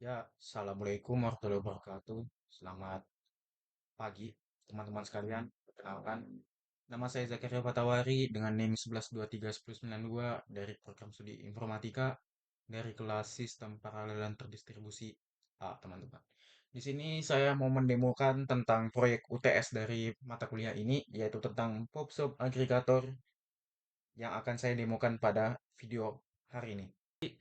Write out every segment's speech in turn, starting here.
Ya, Assalamualaikum warahmatullahi wabarakatuh. Selamat pagi, teman-teman sekalian. Perkenalkan, nama saya Zakaria Fatawari dengan NIM 11231092 dari program studi Informatika dari kelas Sistem Paralel dan Terdistribusi A, teman-teman. Di sini saya mau mendemokan tentang proyek UTS dari mata kuliah ini, yaitu tentang POP-Shop Aggregator yang akan saya demokan pada video hari ini.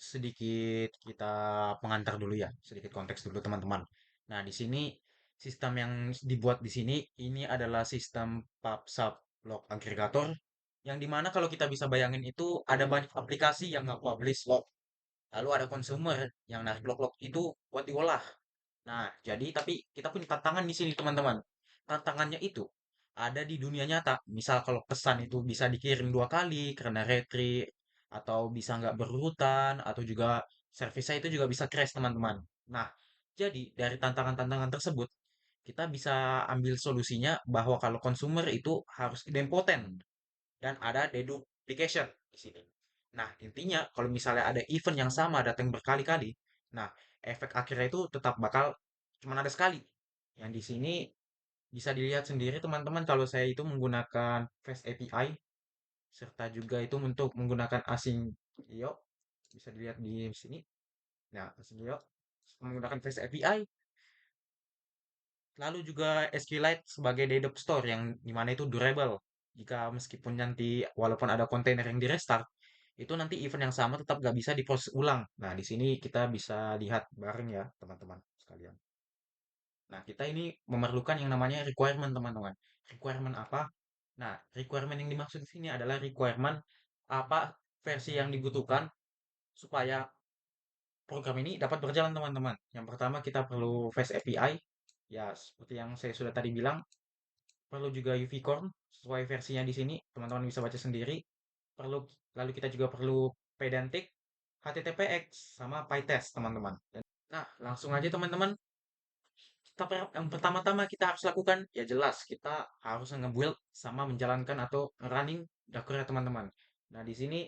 Sedikit kita pengantar dulu ya, sedikit konteks dulu teman-teman. Nah, di sini sistem yang dibuat di sini ini adalah sistem pub sub log aggregator yang dimana kalau kita bisa bayangin itu ada banyak aplikasi yang nge-publish log. Lalu ada consumer yang narik log-log itu buat diolah. Nah, jadi tapi kita punya tantangan di sini teman-teman. Tantangannya itu ada di dunia nyata. Misal kalau pesan itu bisa dikirim dua kali karena retry atau bisa nggak berurutan atau juga servisnya itu juga bisa crash teman-teman. Nah, jadi dari tantangan-tantangan tersebut kita bisa ambil solusinya bahwa kalau consumer itu harus idempoten dan ada deduplication di sini. Nah, intinya kalau misalnya ada event yang sama datang berkali-kali, nah efek akhirnya itu tetap bakal cuma ada sekali. Yang di sini bisa dilihat sendiri teman-teman kalau saya itu menggunakan Fast API serta juga itu untuk menggunakan Asyncio. Bisa dilihat di sini. Nah, Asyncio menggunakan Fast API. Lalu juga SQLite sebagai dedup store yang dimana itu durable. Jika meskipun nanti walaupun ada kontainer yang di restart, itu nanti event yang sama tetap nggak bisa diproses ulang. Nah, di sini kita bisa lihat bareng ya, teman-teman sekalian. Nah, kita ini memerlukan yang namanya requirement, teman-teman. Requirement apa? Nah, requirement yang dimaksud di sini adalah requirement apa versi yang dibutuhkan supaya program ini dapat berjalan, teman-teman. Yang pertama kita perlu Fast API. Ya, seperti yang saya sudah tadi bilang, perlu juga UV-Corn sesuai versinya di sini, teman-teman bisa baca sendiri. Perlu lalu kita juga perlu Pedantic, HTTPX sama PyTest, teman-teman. Nah, langsung aja teman-teman. Yang pertama-tama kita harus lakukan ya jelas kita harus nge-build sama menjalankan atau running Docker ya teman-teman. Nah, di sini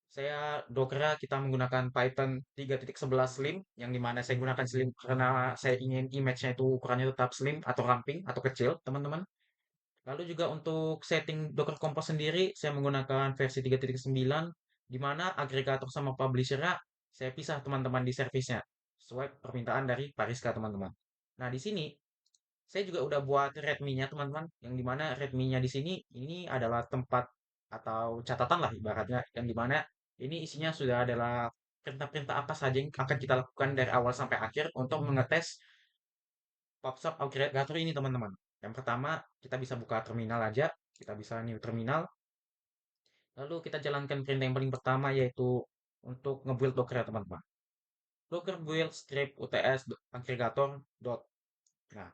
saya Docker kita menggunakan Python 3.11 Slim yang dimana saya gunakan Slim karena saya ingin image-nya itu ukurannya tetap slim atau ramping atau kecil, teman-teman. Lalu juga untuk setting Docker Compose sendiri, saya menggunakan versi 3.9, di mana agregator sama publisher-nya saya pisah teman-teman di service-nya, sesuai permintaan dari Pariska teman-teman. Nah, di sini saya juga udah buat readme-nya teman-teman, yang di mana readme-nya di sini ini adalah tempat atau catatan lah ibaratnya, yang di mana ini isinya sudah adalah perintah-perintah apa saja yang akan kita lakukan dari awal sampai akhir untuk mengetes PubSub Aggregator ini teman-teman. Yang pertama, kita bisa buka terminal aja. Kita bisa new terminal. Lalu kita jalankan perintah yang paling pertama yaitu untuk nge-build Docker ya teman-teman. Docker build script UTS aggregator dot. Nah,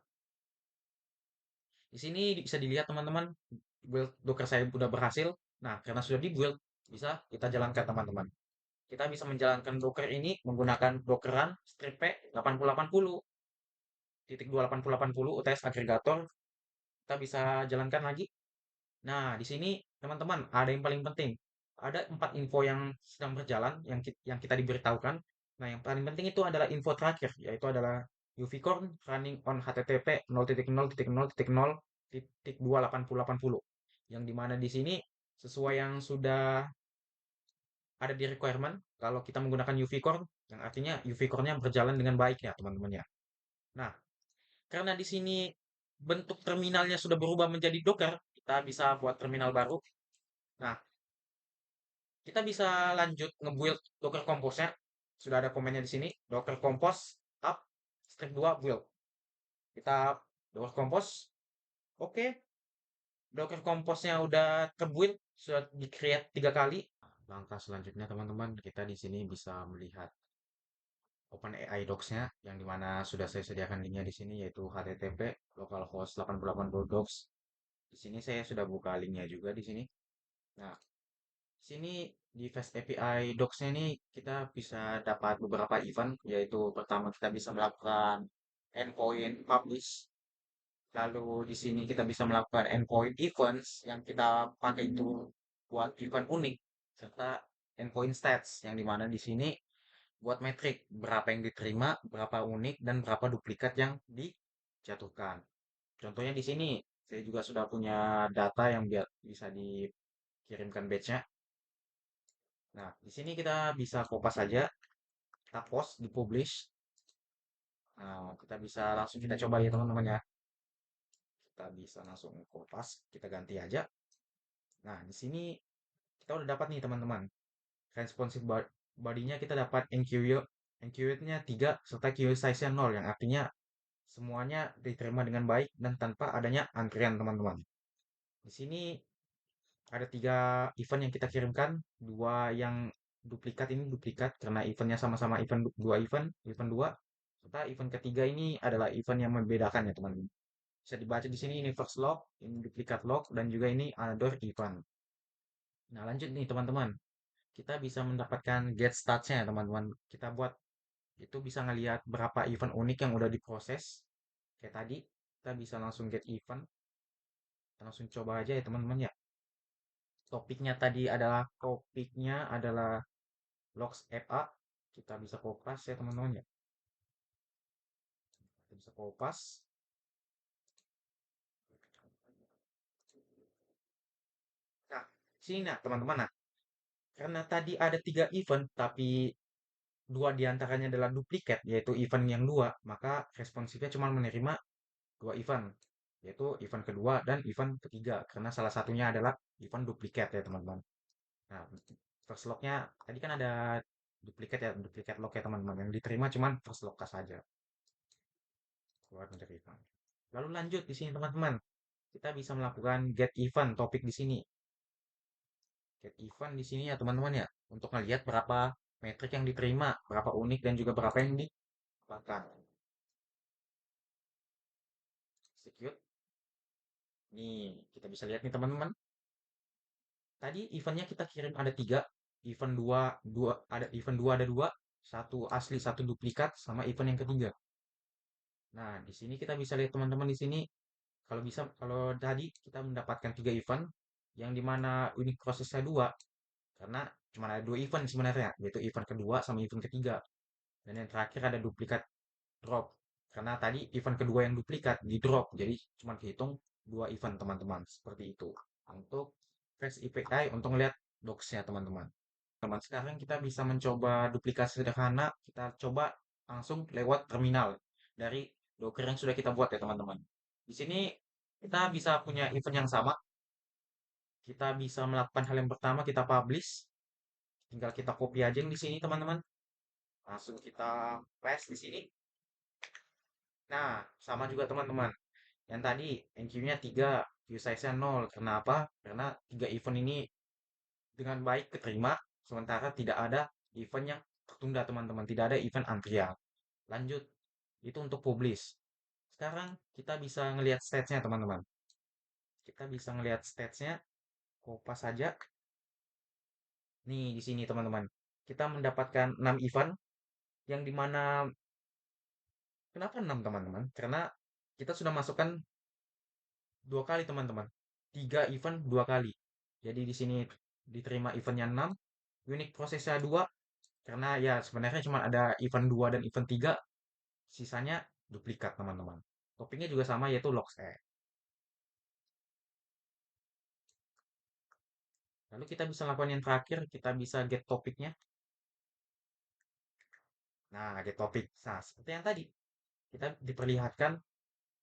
di sini bisa dilihat teman-teman, build Docker saya sudah berhasil. Nah, karena sudah di-build, bisa kita jalankan teman-teman. Kita bisa menjalankan Docker ini menggunakan Dockeran strip p 8080 titik 28080 UTS aggregator. Kita bisa jalankan lagi. Nah, di sini teman-teman ada yang paling penting. Ada 4 info yang sedang berjalan yang kita diberitahukan. Nah, yang paling penting itu adalah info terakhir, yaitu adalah UVcorn running on HTTP 0.0.0.0.28080. Yang dimana di sini sesuai yang sudah ada di requirement, kalau kita menggunakan UVcorn, yang artinya UVcorn-nya berjalan dengan baik ya teman-teman ya. Nah, karena di sini bentuk terminalnya sudah berubah menjadi Docker, kita bisa buat terminal baru. Nah, kita bisa lanjut nge-build Docker Compose-nya. Sudah ada komennya di sini. Docker Compose up step 2 build. Kita Docker Compose. Oke. Docker Compose-nya udah terbuild, sudah di-create 3 kali. Langkah selanjutnya teman-teman, kita di sini bisa melihat OpenAI Docs-nya yang dimana sudah saya sediakan linknya di sini yaitu HTTP localhost 8080 docs. Di sini saya sudah buka linknya juga di sini. Nah, sini di Fast API Docs-nya ini kita bisa dapat beberapa event, yaitu pertama kita bisa melakukan endpoint publish, lalu di sini kita bisa melakukan endpoint events yang kita pakai itu buat event unik, serta endpoint stats yang dimana di sini buat metrik berapa yang diterima, berapa unik, dan berapa duplikat yang dijatuhkan. Contohnya di sini, saya juga sudah punya data yang biar bisa dikirimkan batch-nya. Nah, di sini kita bisa kopas saja, kita post, di publish. Nah, kita bisa langsung kita coba ya teman-teman ya. Kita bisa langsung kopas, kita ganti aja. Nah, di sini kita udah dapat nih teman-teman. Responsive body-nya kita dapat NQA-nya 3 serta QA size-nya 0 yang artinya semuanya diterima dengan baik dan tanpa adanya antrian teman-teman. Di sini ada 3 event yang kita kirimkan, dua yang duplikat ini duplikat karena eventnya sama-sama event dua event, event 2. Serta event ketiga ini adalah event yang membedakan ya teman-teman. Bisa dibaca di sini ini first log, ini duplikat log, dan juga ini another event. Nah, lanjut nih teman-teman. Kita bisa mendapatkan get stats-nya ya teman-teman. Kita buat itu bisa ngelihat berapa event unik yang udah diproses. Kayak tadi, kita bisa langsung get event. Kita langsung coba aja ya teman-teman ya. Topiknya adalah logs FA. Kita bisa kopas ya teman-teman ya. Kita bisa kopas. Nah, sini nah teman-teman. Nah, karena tadi ada 3 event, tapi dua diantaranya adalah duplikat, yaitu event yang dua, maka responsifnya cuma menerima 2 event, yaitu event kedua dan event ketiga, karena salah satunya adalah event duplikat ya teman-teman. Nah, first lognya tadi kan ada duplikat ya, duplikat log ya teman-teman, yang diterima cuman first log saja, keluar dari event. Lalu lanjut di sini teman-teman, kita bisa melakukan get event topik di sini. Get event di sini ya teman-teman ya, untuk ngelihat berapa metrik yang diterima, berapa unik dan juga berapa yang didapatkan. Execute. Nih, kita bisa lihat nih teman-teman. Tadi eventnya kita kirim ada 3, event dua ada dua, satu asli satu duplikat sama event yang ketiga. Nah di sini kita bisa lihat teman-teman di sini kalau tadi kita mendapatkan 3 event yang dimana unit prosesnya dua karena cuma ada 2 event sebenarnya yaitu event kedua sama event ketiga dan yang terakhir ada duplikat drop karena tadi event kedua yang duplikat di drop jadi cuma kehitung 2 event teman-teman seperti itu untuk Fast API untuk melihat docs-nya teman-teman. Teman, sekarang kita bisa mencoba duplikasi sederhana. Kita coba langsung lewat terminal dari Docker yang sudah kita buat ya teman-teman. Di sini kita bisa punya event yang sama. Kita bisa melakukan hal yang pertama, kita publish. Tinggal kita copy aja yang di sini teman-teman. Langsung kita paste di sini. Nah, sama juga teman-teman. Yang tadi NQ-nya 3, view size-nya 0. Kenapa? Karena 3 event ini dengan baik keterima, sementara tidak ada event yang tertunda teman-teman. Tidak ada event antrian. Lanjut, itu untuk publish. Sekarang kita bisa ngelihat stats-nya teman-teman. Kita bisa ngelihat stats-nya, kopas saja. Nih di sini teman-teman. Kita mendapatkan 6 event yang dimana kenapa 6 teman-teman? Karena kita sudah masukkan 2 kali teman-teman. 3 event 2 kali. Jadi di sini diterima eventnya 6, unit prosesnya 2, karena ya sebenarnya cuma ada event 2 dan event 3, sisanya duplikat teman-teman. Topiknya juga sama yaitu logs E. Lalu kita bisa lakukan yang terakhir, kita bisa get topiknya. Nah, get topik. Nah, seperti yang tadi, kita diperlihatkan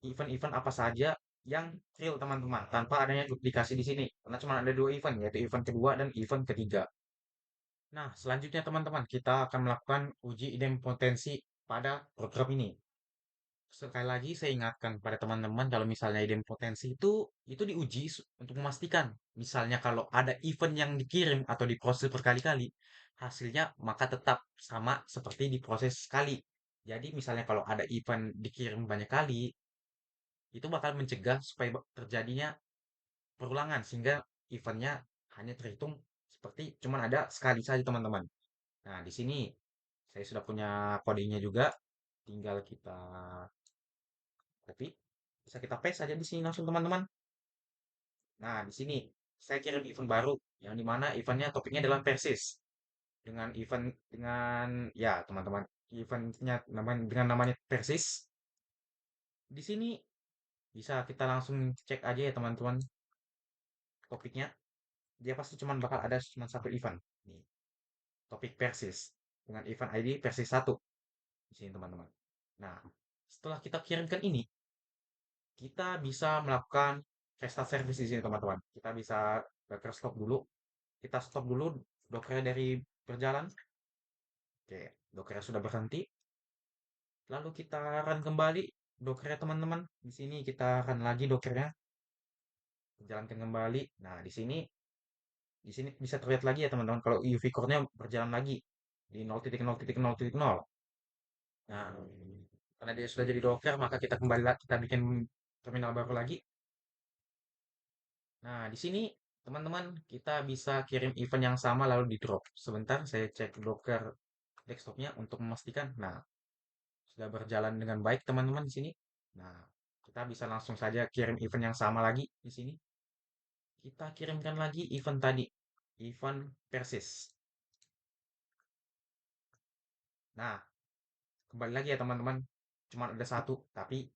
event-event apa saja yang real teman-teman, tanpa adanya duplikasi di sini. Karena cuma ada 2 event, yaitu event kedua dan event ketiga. Nah, selanjutnya teman-teman, kita akan melakukan uji idempotensi pada program ini. Sekali lagi saya ingatkan pada teman-teman kalau misalnya idempotensi itu diuji untuk memastikan. Misalnya kalau ada event yang dikirim atau diproses berkali-kali, hasilnya maka tetap sama seperti diproses sekali. Jadi misalnya kalau ada event dikirim banyak kali, itu bakal mencegah supaya terjadinya perulangan sehingga eventnya hanya terhitung seperti cuman ada sekali saja teman-teman. Nah, di sini saya sudah punya kodenya juga, tinggal kita copy, bisa kita paste saja di sini langsung teman-teman. Nah, di sini saya kirim event baru yang dimana eventnya topiknya adalah persis. dengan event dengan ya teman-teman eventnya dengan namanya Persis. Di sini bisa kita langsung cek aja ya teman-teman topiknya. Dia pasti cuman bakal ada cuma satu event. Nih, topik Persis dengan event ID Persis 1 di sini teman-teman. Nah, setelah kita kirimkan ini, kita bisa melakukan restart service di sini teman-teman. Kita bisa docker stop dulu. Kita stop dulu Docker dari berjalan. Oke, Docker sudah berhenti. Lalu kita run kembali Dockernya teman-teman. Di sini kita run lagi Dockernya, jalankan kembali. Nah, di sini bisa terlihat lagi ya teman-teman kalau UV core-nya berjalan lagi di 0.0.0.0. Nah, karena dia sudah jadi Docker, maka kita kembali lagi, kita bikin terminal baru lagi. Nah, di sini teman-teman kita bisa kirim event yang sama lalu di drop. Sebentar, saya cek Docker desktopnya untuk memastikan. Nah, sudah berjalan dengan baik teman-teman di sini. Nah, kita bisa langsung saja kirim event yang sama lagi di sini. Kita kirimkan lagi event tadi, event persis. Nah, kembali lagi ya teman-teman, cuma ada satu, tapi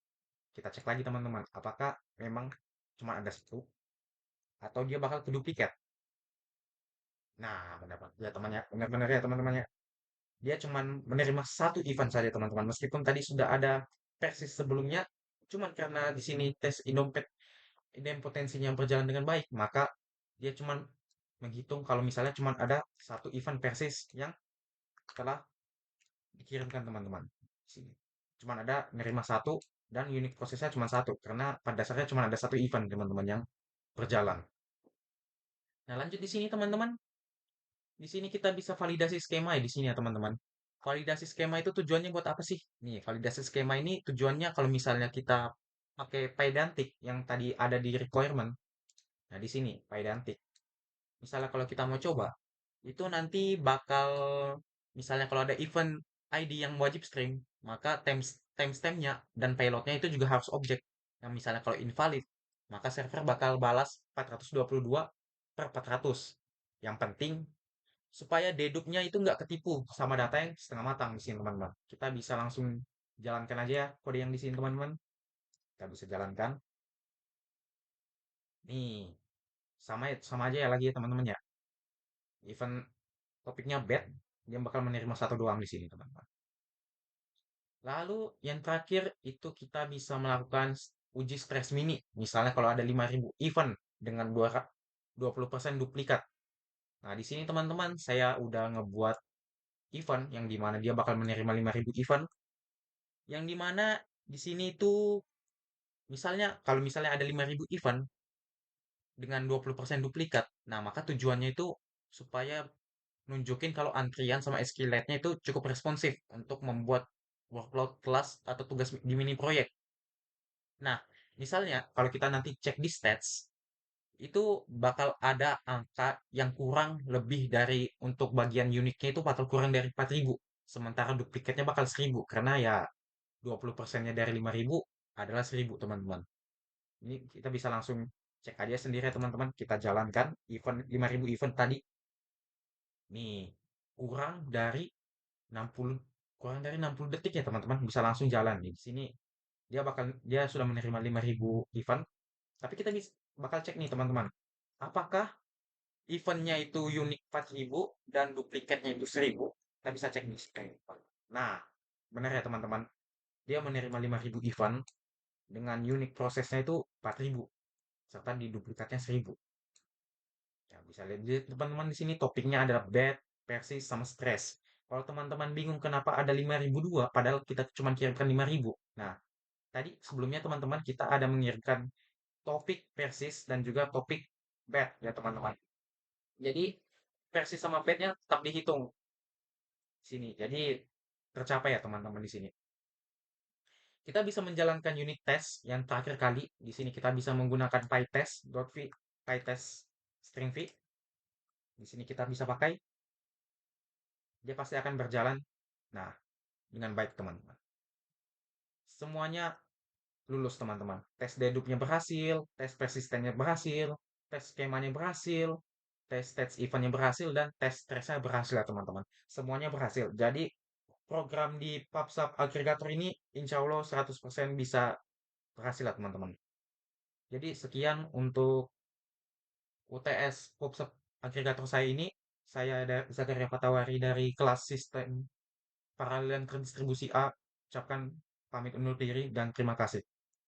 kita cek lagi teman-teman, apakah memang cuma ada satu atau dia bakal keduplikat. Nah, benar ya temannya, benar-benar ya teman-temannya. Dia cuma menerima satu event saja teman-teman, meskipun tadi sudah ada persis sebelumnya, cuman karena di sini tes idempotensinya berjalan dengan baik, maka dia cuma menghitung kalau misalnya cuma ada satu event persis yang telah dikirimkan teman-teman di sini. Cuma ada nerima satu dan unit prosesnya cuma satu karena pada dasarnya cuma ada satu event teman-teman yang berjalan. Nah, lanjut di sini teman-teman. Di sini kita bisa validasi skema ya di sini ya teman-teman. Validasi skema itu tujuannya buat apa sih? Nih, validasi skema ini tujuannya kalau misalnya kita pakai Pydantic yang tadi ada di requirement. Nah, di sini Pydantic. Misalnya kalau kita mau coba, itu nanti bakal misalnya kalau ada event ID yang wajib string, maka timestampnya dan payloadnya itu juga harus objek. Yang misalnya kalau invalid, maka server bakal balas 422 per 400. Yang penting supaya dedupnya itu nggak ketipu sama data yang setengah matang di sini teman-teman. Kita bisa langsung jalankan aja ya kode yang di sini teman-teman. Kita bisa jalankan. Nih, sama aja ya lagi ya teman-teman ya. Event topiknya bed, dia bakal menerima satu doang di sini teman-teman. Lalu yang terakhir itu kita bisa melakukan uji stress mini. Misalnya kalau ada 5.000 event dengan 20% duplikat. Nah, di sini teman-teman saya udah ngebuat event yang dimana dia bakal menerima 5.000 event. Yang dimana di sini itu misalnya kalau misalnya ada 5.000 event dengan 20% duplikat. Nah, maka tujuannya itu supaya nunjukin kalau antrian sama escalate-nya itu cukup responsif untuk membuat workload kelas atau tugas di mini proyek. Nah, misalnya kalau kita nanti cek di stats, itu bakal ada angka yang kurang lebih dari untuk bagian uniknya itu bakal kurang dari 4.000. Sementara duplikatnya bakal 1.000 karena ya 20%-nya dari 5.000 adalah 1.000 teman-teman. Ini kita bisa langsung cek aja sendiri ya teman-teman. Kita jalankan event 5.000 event tadi. Nih, kurang dari 60 kurang dari 60 detik ya teman-teman. Bisa langsung jalan nih. Di sini dia sudah menerima 5.000 event. Tapi kita bisa bakal cek nih teman-teman. Apakah eventnya itu unik 4.000 dan duplikatnya itu 1.000? Kita bisa cek di sini. Nah, benar ya teman-teman. Dia menerima 5.000 event dengan unik prosesnya itu 4.000 serta di duplikatnya 1.000. Ya, bisa lihat di teman-teman di sini topiknya adalah bad, persis, sama stress. Kalau teman-teman bingung kenapa ada 5.002 padahal kita cuma kirimkan 5.000. Nah, tadi sebelumnya teman-teman kita ada mengirimkan topik persis dan juga topik bad ya teman-teman. Jadi persis sama bednya tetap dihitung di sini. Jadi tercapai ya teman-teman di sini. Kita bisa menjalankan unit test yang terakhir kali. Di sini kita bisa menggunakan pytest.v, pytest string v. Di sini kita bisa pakai. Dia pasti akan berjalan. Nah, dengan baik teman-teman. Semuanya lulus teman-teman. Tes dedupnya berhasil, tes persistennya berhasil, tes skemanya berhasil. tes stage eventnya berhasil dan tes stressnya berhasil ya teman-teman. Semuanya berhasil. Jadi program di PubSub Aggregator ini insya Allah 100% bisa berhasil ya teman-teman. Jadi sekian untuk UTS PubSub Aggregator saya ini. Saya Zakaria Fatawari dari kelas sistem paralel dan terdistribusi A. Ucapkan pamit undur diri dan terima kasih.